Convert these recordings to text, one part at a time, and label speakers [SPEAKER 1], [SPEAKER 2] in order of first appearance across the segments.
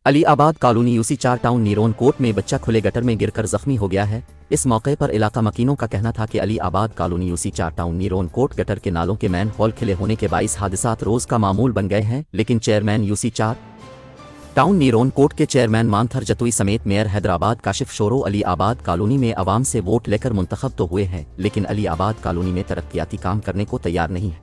[SPEAKER 1] अली आबाद colony UC 4 town नीरोन कोट में बच्चा खुले गटर में गिरकर जख्मी हो गया है। इस मौके पर इलाका मकीनों का कहना था कि अली आबाद कॉलोनी यूसी 4 टाउन नीरोन कोट गटर के नालों के मैन होल खिले होने के बाईस हादसात रोज का मामूल बन गए हैं। लेकिन चेयरमैन यूसी 4 टाउन नीरोन कोट के चेयरमैन मानथर जतुई समेत मेयर हैदराबाद काशिफ शोरो अली आबाद कॉलोनी में आवाम से वोट लेकर मुंतखब तो हुए हैं, लेकिन अली आबाद कॉलोनी में तरक्याती काम करने को तैयार नहीं है।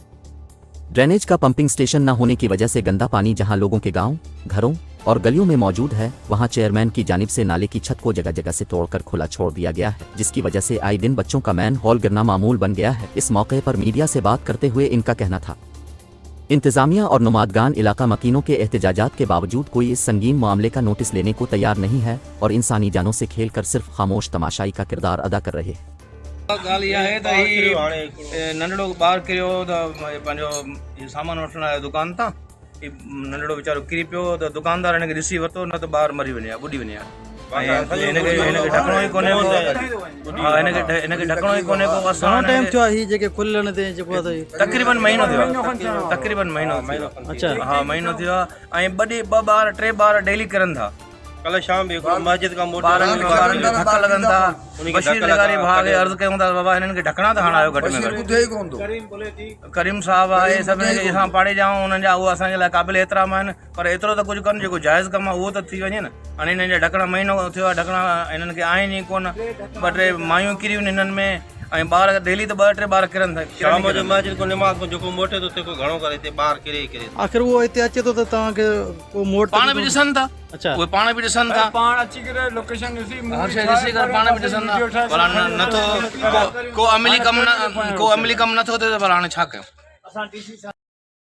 [SPEAKER 1] ड्रेनेज का पंपिंग स्टेशन न होने की वजह से गंदा पानी जहां लोगों के गांव, घरों और गलियों में मौजूद है, वहां चेयरमैन की जानिब से नाले की छत को जगह जगह से तोड़कर खुला छोड़ दिया गया है, जिसकी वजह से आए दिन बच्चों का मैन होल गिरना मामूल बन गया है। इस मौके पर मीडिया से बात करते हुए इनका कहना था, इंतजामिया और नुमादगान इलाका मकीनों के एहतजाजात के बावजूद कोई इस संगीन मामले का नोटिस लेने को तैयार नहीं है और इंसानी जानों से खेलकर सिर्फ खामोश तमाशाई का किरदार अदा कर रहे हैं।
[SPEAKER 2] ॻाल्हि इहा आहे त ही नंढड़ो ॿारु किरियो त पंहिंजो सामान वठणु आयो दुकान तां, नंढड़ो वीचारो किरी पियो त दुकानदार हिनखे ॾिसी वरितो, न त ॿारु मरी वञे हा, ॿुॾी वञे हा। हिनखे ढकणो ई कोन्हे को, हिनखे ढकणो ई कोन्हे को।
[SPEAKER 3] टाइम थियो आहे जेके खुलण ते जेको आहे
[SPEAKER 2] तक़रीबन महीनो थियो आहे, तक़रीबन महीनो थियो।
[SPEAKER 3] अच्छा,
[SPEAKER 2] हा महीनो थियो आहे। ऐं ॿ ॿार टे ॿार डेली करनि था। कल शाम भी मस्जिद का मोटर ॿारनि खे धक लॻनि था। बशीर लिगारी भाउ खे अर्ज़ु कयूं था, बाबा हिननि खे ढकणा त हणायो घटि में घटि। करीम साहब आहे, सभिनी खे असां पाड़े ॼाऊं, हुननि जा उहे असांजे लाइ क़ाबिल एतिराम आहिनि, पर एतिरो त कुझु कनि जेको जाइज़ कमु आहे उहो त थी वञे न। हाणे हिननि जा ढकणा महीनो थियो आहे, ढकणा हिननि खे आहिनि ई कोन। ॿ टे मायूं किरियूं हिननि में, ऐं ॿार डेली त ॿ टे ॿार किरनि था। शाम जो मस्जिद को नमाज़ को जेको मोटे तो तेको घणो करे ते ॿार किरे किरे
[SPEAKER 3] आख़िर उहो हिते अचे थो त तव्हांखे को मोट
[SPEAKER 2] पाण बि ॾिसनि था।
[SPEAKER 3] अच्छा,
[SPEAKER 2] उहे पाण बि ॾिसनि था,
[SPEAKER 4] पाण अची करे लोकेशन ॾिसी
[SPEAKER 2] हर शइ ॾिसी करे पाण बि ॾिसनि था। पर नथो को अमली कमु नथो थिए, त पर हाणे छा कयूं।